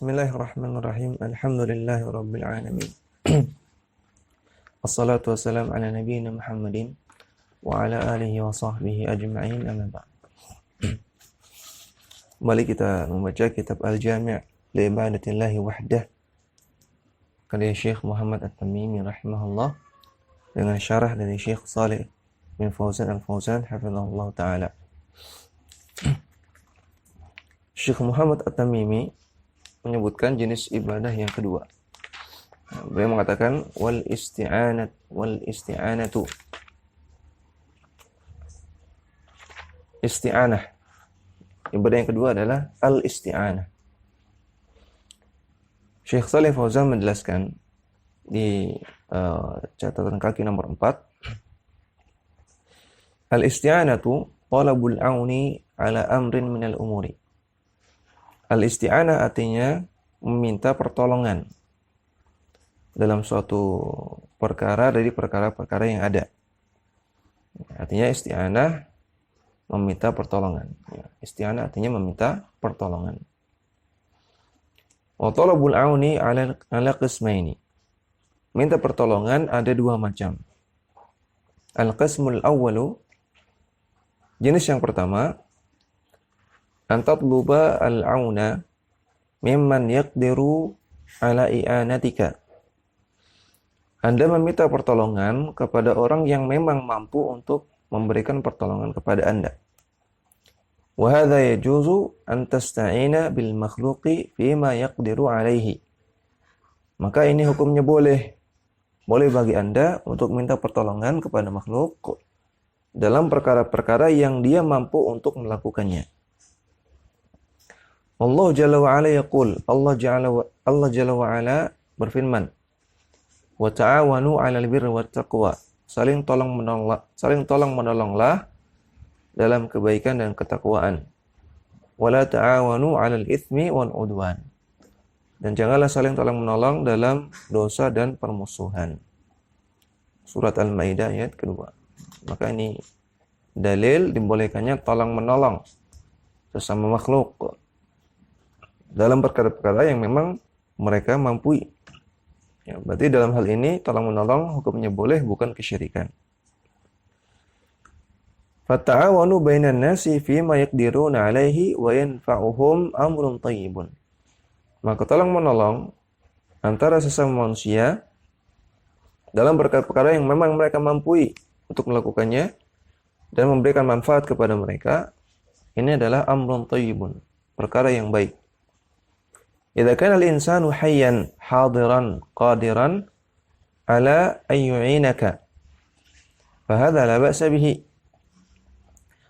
Bismillahirrahmanirrahim. Alhamdulillahirabbil alamin. Wassalatu wassalamu ala nabiyyina Muhammadin wa ala alihi wa sahbihi ajma'in, amma ba'd. Kembali kita membaca kitab Al-Jami' li Ibadatillahi Wahdah karya Syekh Muhammad At-Tamimi rahimahullah dengan syarah dari Syekh Shalih bin Fauzan Al-Fauzan hafizahullah taala. Syekh Muhammad At-Tamimi menyebutkan jenis ibadah yang kedua. Beliau mengatakan wal isti'anatu. Isti'anah. Ibadah yang kedua adalah al-isti'anah. Syekh Shalih Fauzan menjelaskan di catatan kaki nomor 4. Al-isti'anatu talabul auni ala amrin minal umuri. Al-isti'anah artinya meminta pertolongan dalam suatu perkara dari perkara-perkara yang ada. Artinya isti'anah meminta pertolongan. Isti'anah artinya meminta pertolongan. Wa talabul auni ala qismaini. Minta pertolongan ada dua macam. Al-qismul awwalu, jenis yang pertama, antatluba al-auna mimman yaqdiru ala i'anatika. Anda meminta pertolongan kepada orang yang memang mampu untuk memberikan pertolongan kepada Anda. Wa hadza yajuzu an tasta'ina bil makhluqi fima yaqdiru alaihi. Maka ini hukumnya boleh bagi Anda untuk minta pertolongan kepada makhluk dalam perkara-perkara yang dia mampu untuk melakukannya. Allah Jalla wa Ala yaqul, Allah Jalla wa Ala berfirman, wa ta'awanu 'alal birri wat taqwa. Saling tolong menolonglah dalam kebaikan dan ketakwaan. Wa la ta'awanu 'alal itsmi wal 'udwan. Dan janganlah saling tolong menolong dalam dosa dan permusuhan. Surat Al-Maidah ayat kedua. Maka ini dalil dibolehkannya tolong menolong sesama makhluk dalam perkara-perkara yang memang mereka mampu. Ya, berarti dalam hal ini tolong menolong hukumnya boleh, bukan kesyirikan. Fata'awanu bainan nasi fima yaqdiruna 'alaihi wa yanfa'uhum amrun thayyibun. Maka tolong menolong antara sesama manusia dalam perkara-perkara yang memang mereka mampu untuk melakukannya dan memberikan manfaat kepada mereka. Ini adalah amrun thayyibun, perkara yang baik. Idza kana al-insanu hayyan hadiran qadiran ala an yu'inaka fa hadza la ba'sa bihi.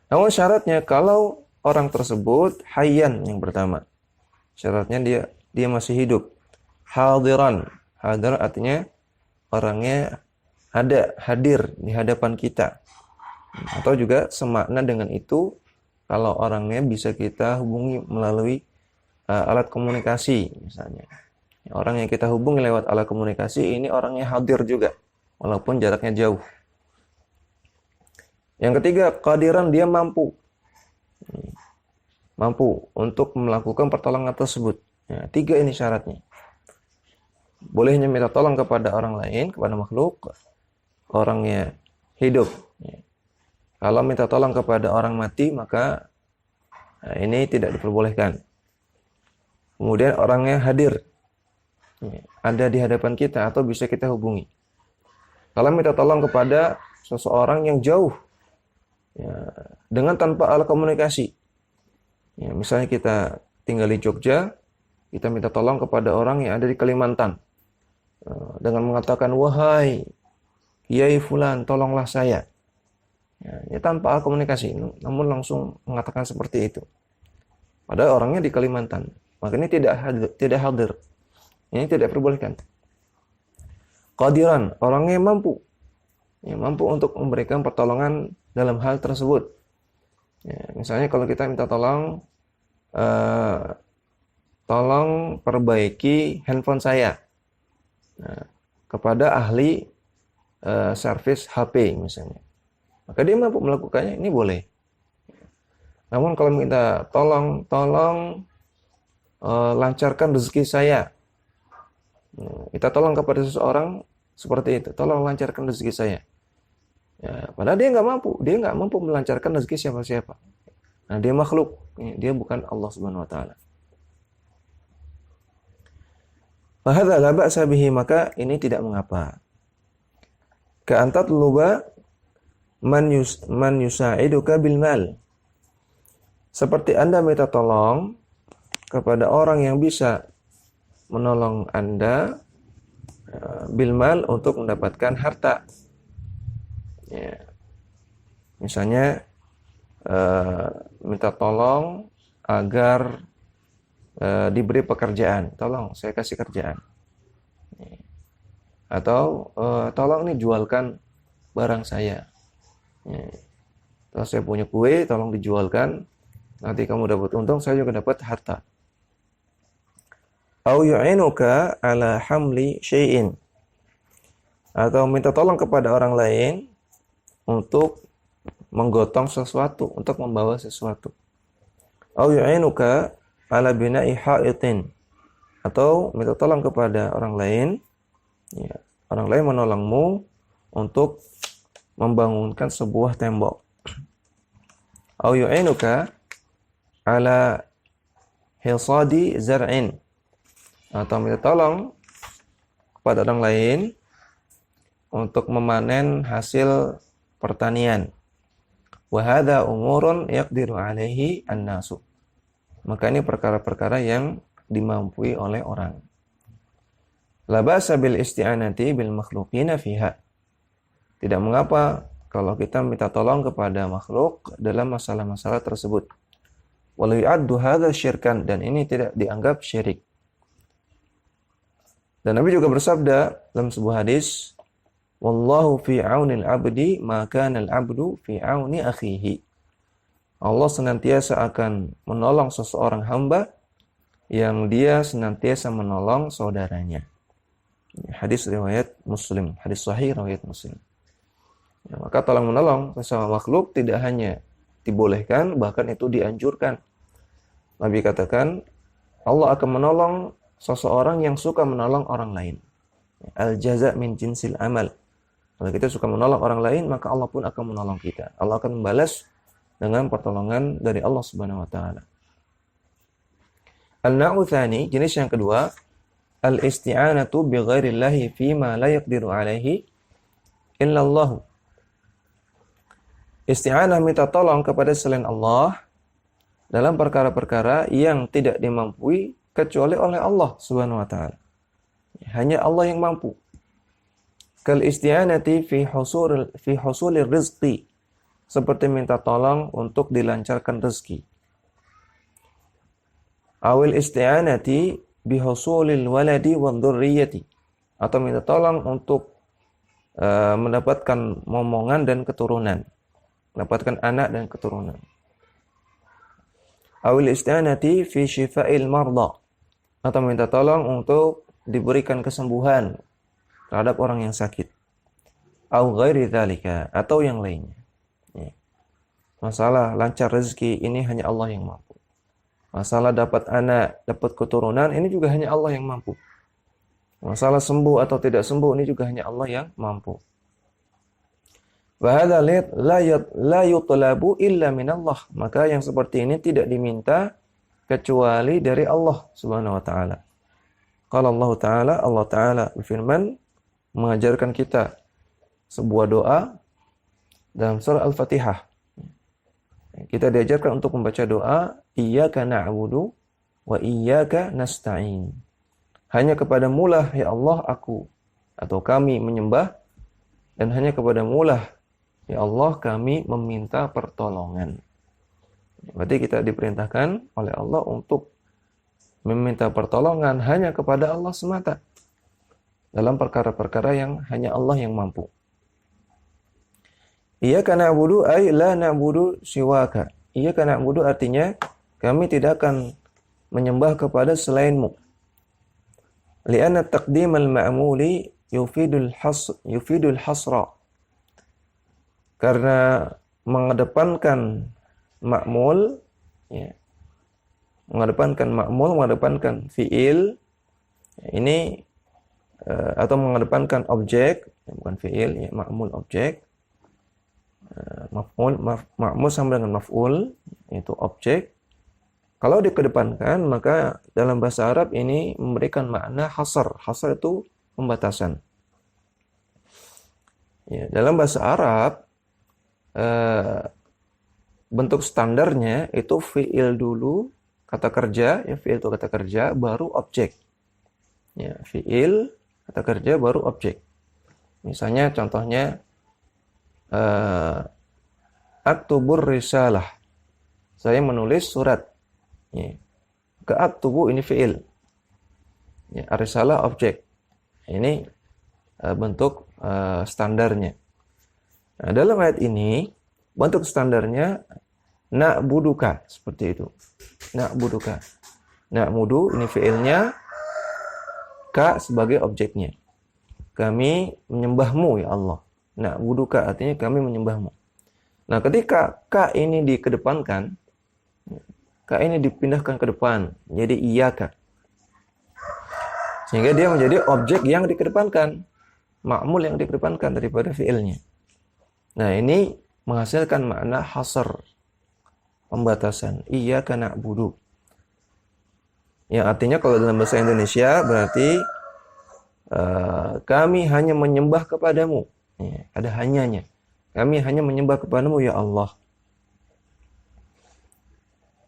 Namun syaratnya kalau orang tersebut hayyan, yang pertama syaratnya dia masih hidup. Hadiran, hadir artinya orangnya ada, hadir di hadapan kita. Atau juga semakna dengan itu kalau orangnya bisa kita hubungi melalui alat komunikasi misalnya. Orang yang kita hubungi lewat alat komunikasi ini orangnya hadir juga walaupun jaraknya jauh. Yang ketiga, qadiran, dia mampu untuk melakukan pertolongan tersebut. Ya, 3 ini syaratnya. Bolehnya minta tolong kepada orang lain, kepada makhluk, orangnya hidup. Ya. Kalau minta tolong kepada orang mati, maka ini tidak diperbolehkan. Kemudian orangnya hadir, ada di hadapan kita atau bisa kita hubungi. Kalau minta tolong kepada seseorang yang jauh, ya, dengan tanpa alat komunikasi, ya, misalnya kita tinggal di Jogja, kita minta tolong kepada orang yang ada di Kalimantan, dengan mengatakan, wahai Kiai Fulan, tolonglah saya. Ya, tanpa alat komunikasi, namun langsung mengatakan seperti itu. Padahal orangnya di Kalimantan. Maka ini tidak hadir. Ini tidak diperbolehkan. Qadiran, orangnya mampu. Ya, mampu untuk memberikan pertolongan dalam hal tersebut. Ya, misalnya kalau kita minta tolong perbaiki handphone saya. Nah, kepada ahli servis HP misalnya. Maka dia mampu melakukannya, ini boleh. Namun kalau minta tolong lancarkan rezeki saya. Kita tolong kepada seseorang seperti itu, tolong lancarkan rezeki saya. Ya, padahal dia nggak mampu melancarkan rezeki siapa-siapa. Nah, dia makhluk, dia bukan Allah Subhanahu Wa Taala. Fahadza la ba'sa bihi, maka ini tidak mengapa. Ka antat luba man yusa'iduka bil mal. Seperti Anda minta tolong kepada orang yang bisa menolong Anda bil mal untuk mendapatkan harta. Ya. Misalnya minta tolong agar diberi pekerjaan, tolong saya kasih kerjaan. Atau tolong nih jualkan barang saya. Kalau saya punya kue, tolong dijualkan. Nanti kamu dapat untung, saya juga dapat harta. Au yu'inuka ala hamli syai'in. Atau minta tolong kepada orang lain untuk menggotong sesuatu, untuk membawa sesuatu. Au yu'inuka ala bina'i ha'itin. Atau minta tolong kepada orang lain, ya, orang lain menolongmu untuk membangunkan sebuah tembok. Au yu'inuka ala hisadi zar'in. Atau minta tolong kepada orang lain untuk memanen hasil pertanian. Wa hadza umurun yaqdiru alaihi an-nasu. Maka ini perkara-perkara yang dimampui oleh orang. La ba'sa bil isti'anati bil makhluqina fiha. Tidak mengapa kalau kita minta tolong kepada makhluk dalam masalah-masalah tersebut. Walau yu'addu hadza syirkan, dan ini tidak dianggap syirik. Dan Nabi juga bersabda dalam sebuah hadis, wallahu fi 'aunil 'abdi ma kana al-'abdu fi 'auni akhihi. Allah senantiasa akan menolong seseorang hamba yang dia senantiasa menolong saudaranya. Hadis riwayat Muslim, hadis sahih riwayat Muslim. Ya, maka tolong menolong sesama makhluk tidak hanya dibolehkan, bahkan itu dianjurkan. Nabi katakan, Allah akan menolong seseorang yang suka menolong orang lain. Al-jaza' min jinsil amal. Kalau kita suka menolong orang lain, maka Allah pun akan menolong kita. Allah akan membalas dengan pertolongan dari Allah Subhanahu wa taala. Al-na'u tsani, jenis yang kedua, al-isti'anatu bi ghairillahi fi ma la yaqdiru alaihi illa Allah. Isti'anah minta tolong kepada selain Allah dalam perkara-perkara yang tidak dimampui kecuali oleh Allah Subhanahu wa taala. Hanya Allah yang mampu. Kal isti'anati fi husulir rizqi, seperti minta tolong untuk dilancarkan rezeki. Awil isti'anati bi husulil waladi wan dzurriyyati, atau minta tolong untuk mendapatkan momongan dan keturunan, mendapatkan anak dan keturunan. Awil isti'anati fi syifa'il marda, atau minta tolong untuk diberikan kesembuhan terhadap orang yang sakit. Au ghairi dzalika, atau yang lainnya. Masalah lancar rezeki ini hanya Allah yang mampu. Masalah dapat anak, dapat keturunan, ini juga hanya Allah yang mampu. Masalah sembuh atau tidak sembuh, ini juga hanya Allah yang mampu. Wa hadza la yutlabu illa minallah. Maka yang seperti ini tidak diminta kecuali dari Allah Subhanahu wa taala. Qala Allah taala berfirman mengajarkan kita sebuah doa dalam surah Al-Fatihah. Kita diajarkan untuk membaca doa iyyaka na'budu wa iyyaka nasta'in. Hanya kepadamu lah ya Allah aku atau kami menyembah, dan hanya kepadamu lah ya Allah kami meminta pertolongan. Berarti kita diperintahkan oleh Allah untuk meminta pertolongan hanya kepada Allah semata dalam perkara-perkara yang hanya Allah yang mampu. Iyyaka na'budu ay la na'budu siwaka. Iyyaka na'budu artinya kami tidak akan menyembah kepada selainmu. Li'anna taqdimal ma'muli yufidul hasra. Karena mengedepankan ma'mul, ya, mengedepankan ma'mul, mengedepankan fi'il, ini atau mengedepankan objek, bukan fi'il, ya, ma'mul objek, ma'mul sama dengan maf'ul, itu objek. Kalau dikedepankan, maka dalam bahasa Arab ini memberikan makna hasar. Hasar itu pembatasan. Ya, dalam bahasa Arab, bentuk standarnya itu fi'il dulu, kata kerja, ya fi'il itu kata kerja, baru objek. Ya, fi'il, kata kerja, baru objek. Misalnya contohnya, aktubur risalah. Saya menulis surat. Ya. Aktubu ini fi'il. Ya, risalah objek. Ini bentuk standarnya. Nah, dalam ayat ini, bentuk standarnya na'buduka, seperti itu. Na'buduka. Na'budu ini fi'ilnya, ka sebagai objeknya. Kami menyembahmu ya Allah. Na'buduka artinya kami menyembahmu. Nah, ketika ka ini dikedepankan, ka ini dipindahkan ke depan, jadi iyyaka. Sehingga dia menjadi objek yang dikedepankan, ma'mul yang dikedepankan daripada fi'ilnya. Nah, ini menghasilkan makna hasar, pembatasan. Iyyaka na'budu. Yang artinya kalau dalam bahasa Indonesia berarti kami hanya menyembah kepadamu. Ya, ada hanyanya. Kami hanya menyembah kepadamu ya Allah.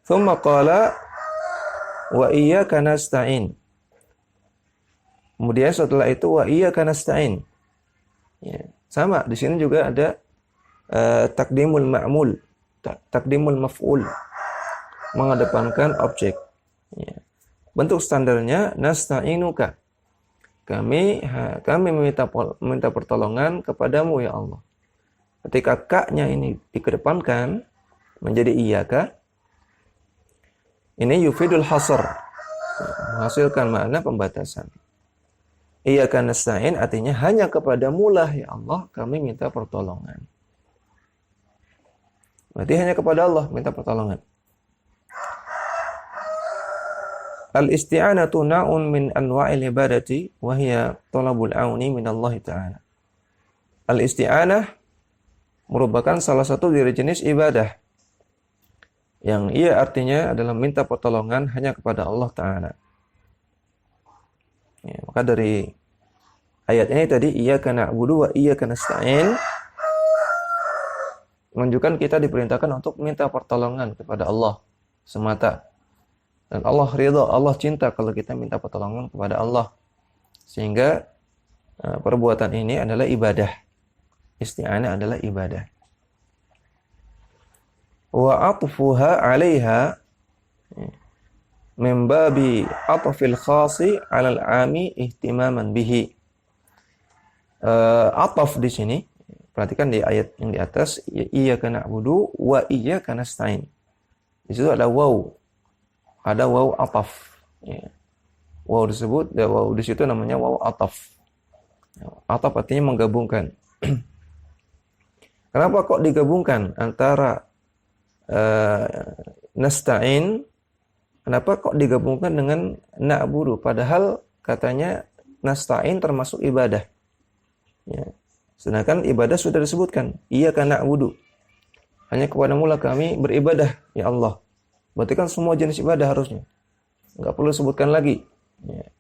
Tsumma qala wa iyyaka nasta'in. Kemudian setelah itu wa iyyaka nasta'in. Ya, sama di sini juga ada takdimul ma'mul, takdimul maf'ul, mengedepankan objek. Ya. Bentuk standarnya nasta'inuka. Kami meminta pertolongan kepadamu ya Allah. Ketika ka-nya ini dikedepankan menjadi iyyaka, ini yufidul hasr, menghasilkan makna pembatasan. Iyyaka nasta'in artinya hanya kepadamu lah ya Allah kami minta pertolongan. Berarti hanya kepada Allah minta pertolongan. Al-isti'anatu na'un min anwa'il ibadati wa hiya talabul auni min Allah Ta'ala. Al-isti'anah merupakan salah satu dari jenis ibadah yang ia artinya adalah minta pertolongan hanya kepada Allah Ta'ala. Ya, maka dari ayat ini tadi iyyaka na'budu wa iyyaka nasta'in menunjukkan kita diperintahkan untuk minta pertolongan kepada Allah semata. Dan Allah ridha, Allah cinta kalau kita minta pertolongan kepada Allah. Sehingga perbuatan ini adalah ibadah. Isti'anah adalah ibadah. Wa atfuha 'alaiha min babi atfil khasi 'alal 'ami ihtimaman bihi. Ataf di sini, perhatikan di ayat yang di atas, iyyaka na'budu wa iyyaka nasta'in. Di situ ada waw. Ada waw ataf. Ya. Waw disebut, ya, waw di situ namanya waw ataf. Ataf artinya menggabungkan. Kenapa kok digabungkan antara nasta'in? Kenapa kok digabungkan dengan na'budu? Padahal katanya nasta'in termasuk ibadah. Ya. Sedangkan ibadah sudah disebutkan. Iyyaka na'budu. Hanya kepadamu lah kami beribadah, ya Allah. Berarti kan semua jenis ibadah harusnya. Enggak perlu sebutkan lagi. Ya.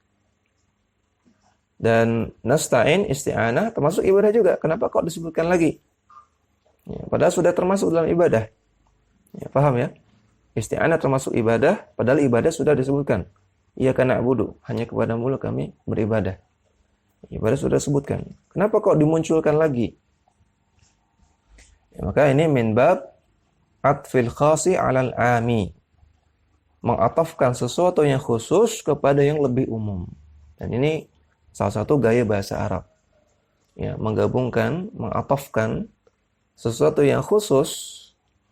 Dan nasta'in, isti'anah termasuk ibadah juga. Kenapa kok disebutkan lagi? Ya, padahal sudah termasuk dalam ibadah. Ya, paham ya? Isti'anah termasuk ibadah, padahal ibadah sudah disebutkan. Iyyaka na'budu, hanya kepadamu lah kami beribadah. Ibadah sudah disebutkan. Kenapa kok dimunculkan lagi? Ya, maka ini min bab atfil khasi 'alal 'ami. Mengatafkan sesuatu yang khusus kepada yang lebih umum. Dan ini salah satu gaya bahasa Arab. Ya, menggabungkan, mengatafkan sesuatu yang khusus,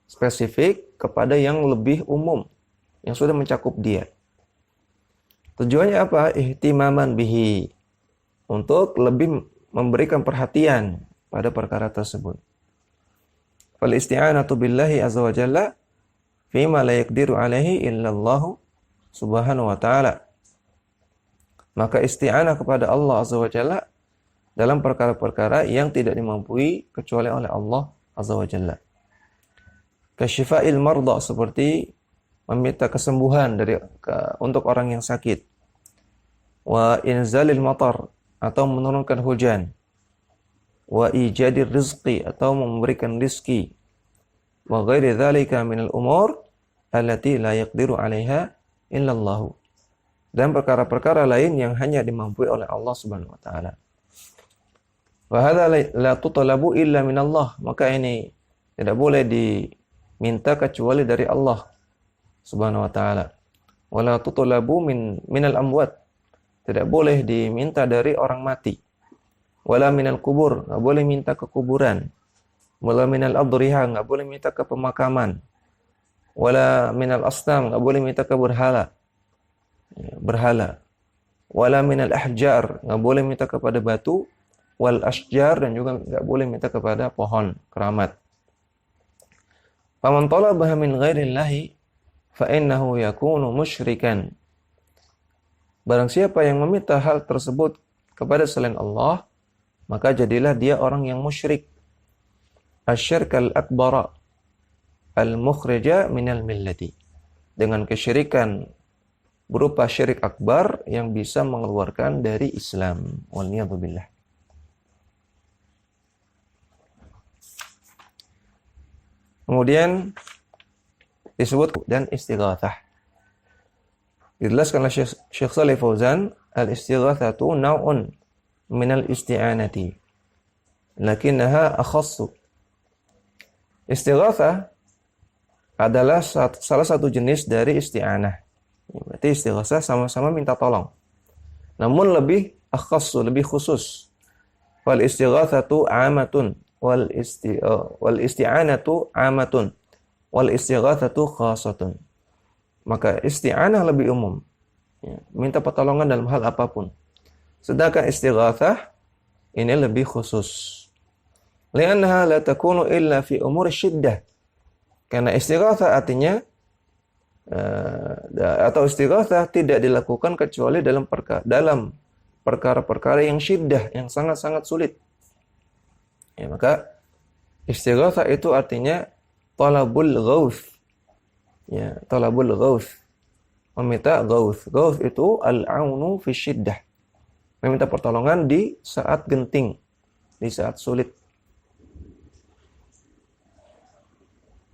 spesifik kepada yang lebih umum, yang sudah mencakup dia. Tujuannya apa? Ihtimaman bihi. Untuk lebih memberikan perhatian pada perkara tersebut. Fal isti'anatu billahi azza wa jalla fima la yaqdiru alaihi illallahu Subhanahu wa ta'ala. Maka isti'anah kepada Allah Azza wa Jalla dalam perkara-perkara yang tidak dimampui kecuali oleh Allah Azza wa Jalla. Kasyifa'il marda, seperti meminta kesembuhan untuk orang yang sakit. Wa inzalil matar, atau menurunkan hujan. Wa ijadir rizqi, atau memberikan rizki. Wa ghairi dzalika minal umur allati la yaqdiru 'alaiha illallahu. Dan perkara-perkara lain yang hanya dimampui oleh Allah Subhanahu wa taala. Wa hadza la tutlabu illa min Allah, maka ini tidak boleh diminta kecuali dari Allah Subhanahu wa taala. Wa la tutlabu minal amwat, tidak boleh diminta dari orang mati. Wala minal kubur, enggak boleh minta ke kuburan. Wala minal adriha, enggak boleh minta ke pemakaman. Wala minal asnam, enggak boleh minta ke berhala. Wala minal ahjar, enggak boleh minta kepada batu. Wal asjar, dan juga enggak boleh minta kepada pohon keramat. Faman talabaha min ghairillahi fa innahu yakunu musyrikan. Barang siapa yang meminta hal tersebut kepada selain Allah, maka jadilah dia orang yang musyrik. Asyirkal akbara al-mukhrija minal millati. Dengan kesyirikan berupa syirik akbar yang bisa mengeluarkan dari Islam. Waliyadzubillah. Kemudian disebut dan istighatsah. Dijelaskan oleh Syekh Shalih Fauzan, al-istighatsatu naw'un minal isti'anati, lakinnaha akhassu. Istighatsah adalah salah satu jenis dari isti'anah. Berarti istighatsah sama-sama minta tolong, namun lebih akhassu, lebih khusus. Wal istighatsatu 'amatun wal isti'anatu 'amatun wal istighatsatu khassatun. Maka isti'anah lebih umum, minta pertolongan dalam hal apapun. Sedangkan istighatsah ini lebih khusus. Li'annaha la takunu illa fi umur syiddah. Karena istighatsah artinya atau istighatsah tidak dilakukan kecuali dalam perkara-perkara yang syiddah, yang sangat-sangat sulit. Ya, maka istighatsah itu artinya talabul ghauth. Ya, talabul ghauth. Meminta ghauth. Ghauth itu al-aunu fi syiddah. Meminta pertolongan di saat genting, di saat sulit.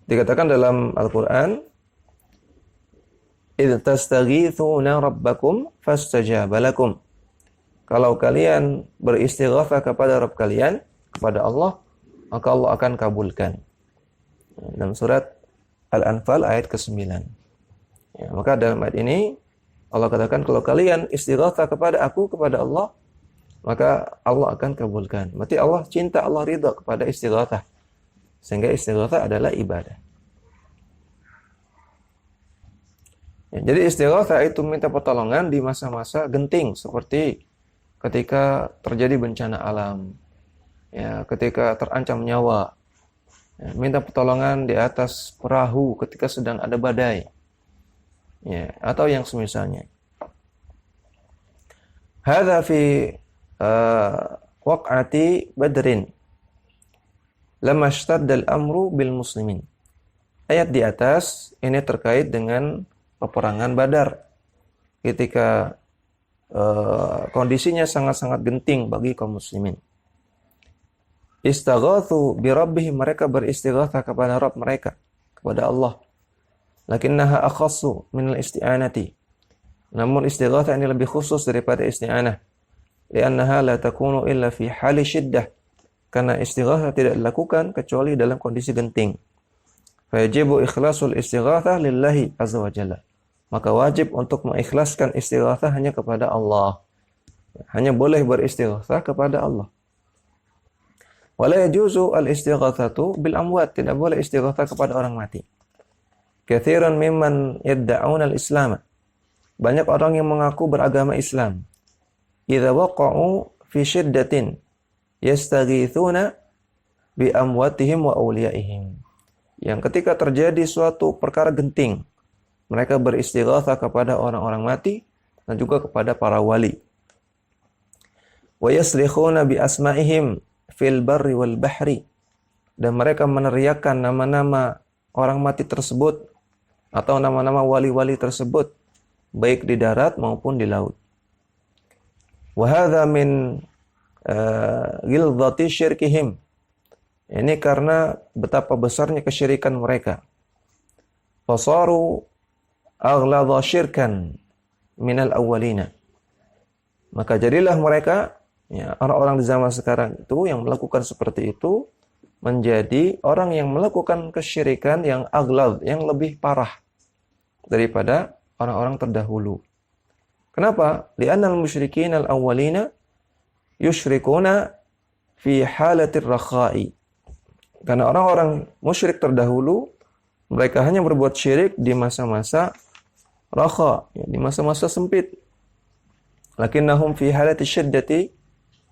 Dikatakan dalam Al-Qur'an, "Idz tastaghitsuna rabbakum fastajaba lakum." Kalau kalian beristighatsah kepada Rabb kalian, kepada Allah, maka Allah akan kabulkan. Dalam surat Al-Anfal ayat ke-9. Ya, maka dalam ayat ini Allah katakan, kalau kalian istighatsah kepada aku, kepada Allah, maka Allah akan kabulkan. Berarti Allah cinta, Allah ridha kepada istighatsah. Sehingga istighatsah adalah ibadah. Ya, jadi istighatsah itu minta pertolongan di masa-masa genting, seperti ketika terjadi bencana alam, ya, ketika terancam nyawa, ya, minta pertolongan di atas perahu ketika sedang ada badai, ya, atau yang semisalnya. Hadza fi waq'ati Badrin lamma ishtadda al-amru bil muslimin. Ayat di atas ini terkait dengan peperangan Badar, ketika kondisinya sangat-sangat genting bagi kaum muslimin. Istaghatsu bi rabbihim, mereka beristighatsah kepada Rabb mereka, kepada Allah. Lakinnaha akhassu min al-isti'anati. Namun istighatsah ini lebih khusus daripada isti'anah. Li'annaha la takunu illa fi hali syiddah. Karena istighatsah tidak dilakukan kecuali dalam kondisi genting. Fayajibu ikhlasul istighatsah lillahi azza wa jalla. Maka wajib untuk mengikhlaskan istighatsah hanya kepada Allah. Hanya boleh beristighatsah kepada Allah. Wala yajuzu al-istighatsatu bil amwat, tidak boleh istighatsah kepada orang mati. Katsiran mimman yadda'una al-islam. Banyak orang yang mengaku beragama Islam. Idza waqa'u fi syiddatin yastaghitsuna bi amwatihim wa awliyaihim. Yang ketika terjadi suatu perkara genting, mereka beristighatsah kepada orang-orang mati dan juga kepada para wali. Wa yasrikhuna bi asma'ihim fil barri wal bahri, dan mereka meneriakkan nama-nama orang mati tersebut atau nama-nama wali-wali tersebut baik di darat maupun di laut. Wa hadza min ghilzati syirkihim. Ini karena betapa besarnya kesyirikan mereka. Fasaru aghladha syirkan minal awwalina. Maka jadilah mereka, ya, orang-orang di zaman sekarang itu yang melakukan seperti itu menjadi orang yang melakukan kesyirikan yang aghlad, yang lebih parah daripada orang-orang terdahulu. Kenapa? Li'annal musyrikin al-awwalina yusyrikuna fi halatir rakha'i. Karena orang-orang musyrik terdahulu, mereka hanya berbuat syirik di masa-masa rakha, ya, di masa-masa sempit. Lakinnahum fi halati syiddati,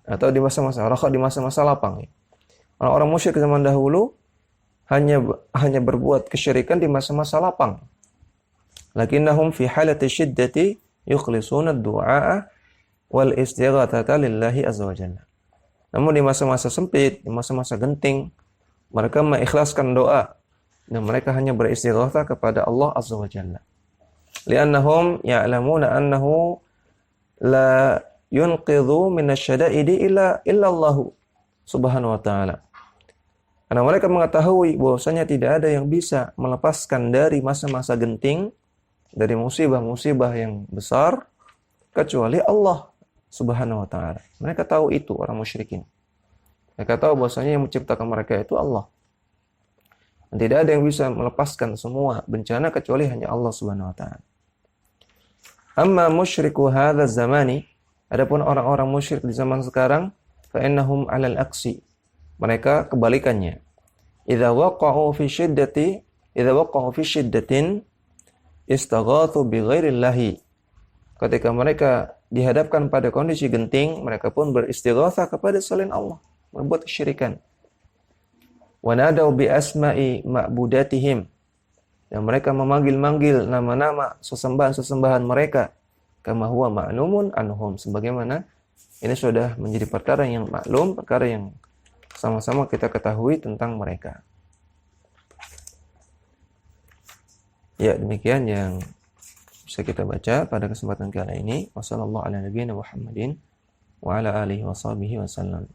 atau di masa-masa rakha, di masa-masa lapang. Ya. Orang-orang musyrik zaman dahulu hanya berbuat kesyirikan di masa-masa lapang. Lakinnahum fi halati syiddati yukhlisuna ad-du'a wal istighatsata lillahi azza wa jalla. Namun di masa-masa sempit, di masa-masa genting, mereka mengikhlaskan doa dan mereka hanya beristighatsah kepada Allah azza wa jalla. Li'annahum ya'lamuna annahu la yunqidhu minasyada'idi illa Allah subhanahu wa ta'ala. Karena mereka mengetahui bahwasanya tidak ada yang bisa melepaskan dari masa-masa genting, dari musibah-musibah yang besar, kecuali Allah subhanahu wa ta'ala. Mereka tahu itu, orang musyrikin. Mereka tahu bahwasanya yang menciptakan mereka itu Allah. Dan tidak ada yang bisa melepaskan semua bencana kecuali hanya Allah subhanahu wa ta'ala. Amma musyriku hadha zamani, adapun orang-orang musyrik di zaman sekarang, fa innahum 'alal aksi. Mereka kebalikannya. Idza waqa'u fi syiddatin istaghathu bi ghairillahi. Ketika mereka dihadapkan pada kondisi genting, mereka pun beristighatsah kepada selain Allah, berbuat kesyirikan. Wa nadau bi asma'i ma'budatihim. Dan mereka memanggil-manggil nama-nama sesembahan-sesembahan mereka, kama huwa ma'lumun anhum, sebagaimana ini sudah menjadi perkara yang maklum, perkara yang sama-sama kita ketahui tentang mereka. Ya, demikian yang bisa kita baca pada kesempatan kali ini. Wassallallahu ala nabiyina Muhammadin wa ala alihi wa sahbihi wasallam.